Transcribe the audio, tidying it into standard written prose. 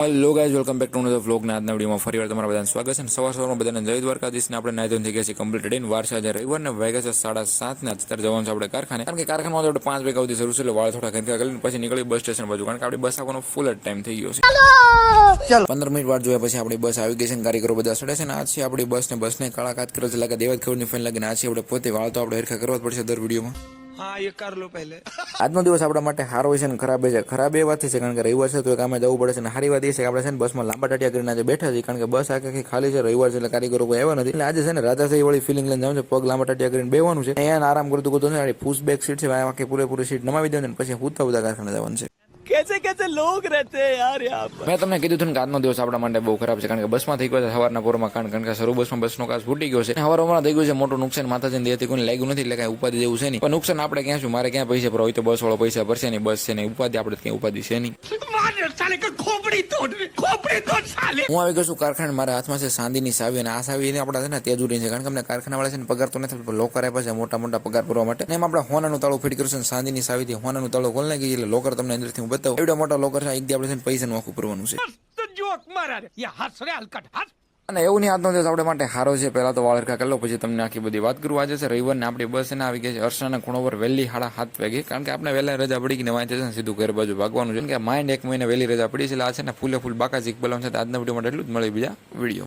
Hello guys, welcome back to the vlog. ને આજના વિડીયોમાં ફરીવાર તમારા બધાનું સ્વાગત છે. સવારમાં બધાને જય દ્વારકાધીશને આપણે નાઈ ધોઈને થઈ ગયા છે કમ્પ્લીટ રેડી. વાર છે આજે રવિવાર ને વાગ્યા છે 7:30 ને અત્યારે જવાનું છે આપણે કારખાને. કારણ કે કારખાનામાં આપણે 5 વાગ્યા સુધી શરૂ છે એટલે વાળ થોડા ખરખા કરીને પછી નીકળી બસ સ્ટેશન બાજુ, કારણ કે આપણી બસ આવવાનો ફૂલ જ ટાઈમ થઈ ગયો છે. 15 મિનિટ વાર જોયા પછી આપણી બસ આવી ગઈ છે. કારીગરો બધા સડે છે ને આજ છે આપણી બસને કાળાકાત કરે છે. લાગે દેવાજ ખબર ની ફેન લાગે ને આ છે આપણે પોતે વાળ તો આપણે હરખા કરવા જ પડશે દર વિડીયોમાં. हाँ ये कर लो पहले. આજનો દિવસ આપણા માટે સારો હોય છે ને ખરાબ છે. ખરાબ એ વાત છે કારણ કે રવિવાર છે તો કામે જવું પડે છે, અને સારી વાત એ છે કે આપણે છે ને બસમાં લાંબા ટાટિયા કરીને આજે બેઠા છીએ, કારણ કે બસ આખી ખાલી છે. રવિવાર છે એટલે કારીગરો કોઈ આવ્યા નથી, એટલે આજે છે ને રાધાશાહી વાળી ફિલિંગ લઈને જવાનું છે. પગ લાંબા ટાટિયા કરીને બેવાનું છે, અહીંયા આરામ કરતું છે. ફૂસ બેક સીટ છે, આખી પૂરેપૂરી સીટ નમાવી દેવાની પછી હુતા કારખાને જવાનું છે. कैसे कैसे लोग रहते हैं यार यहाँ पर. મેં તમને કીધું હતું કે આજનો દિવસ આપણા માટે બહુ ખરાબ છે, કારણ કે બસમાં થઈ ગયો છે સવારના પોરમાં કારણ કે શરૂ બસમાં બસનો કાચ ફૂટી ગયો છે. હવારમાં થઈ ગયું છે મોટું નુકસાન. માતાજીને દેહથી કોઈને લાગ્યું નથી એટલે કાંઈ ઉપાધિ જેવું છે નહીં, પણ નુકસાન આપણે ક્યાં છું, મારે ક્યાં પૈસા ભરવા હોય તો બસ વાળો પૈસા ભરશે નહીં, બસ છે નહીં, ઉપાધિ આપણે ક્યાં ઉપાધિ છે નહીં. હું આવી ગયો છું કારખાને. મારા હાથમાં છે ચાંદીની સાવી, અને આ સાવી આપણા છે ને તેજુરી છે, કારણ કે અમને કારખાના વાળા છે ને પગાર તો નથી, લોકર આપ્યા છે મોટા મોટા પગાર ભરવા માટે. એમ આપણે હોનાનું તાળું ફિટ કરશું, ચાંદીની સાવીથી હોનાનું તાળું ખોલી નાખી એટલે લોકર તમને અંદરથી હું બતાવું. એવડા મોટા લોકર છે, એક દી આપણે પૈસાનું આખું ભરવાનું છે. અને એવું નહીં, આજનો દિવસ આપણે માટે સારો છે. પહેલા તો વાળ હરખા કરી લો પછી તમને આખી બધી વાત કરું. આજે છે રવિવાર ને આપણી બસ એને આવી ગઈ છે અર્શના ખૂણો પર વહેલી 7:30 વાગે, કારણ કે આપણે વહેલા રજા પડી ગઈ ને વાંચે છે સીધું ઘર બાજુ ભાગવાનું છે, કે માઇન્ડ એક મહિને વહેલી રજા પડી છે. એટલે આ છે ને ફૂલે ફૂલ બાકાજી બોલાવવાનું છે. આજના વિડીયો માટે એટલું જ. મળે બીજા વિડીયો.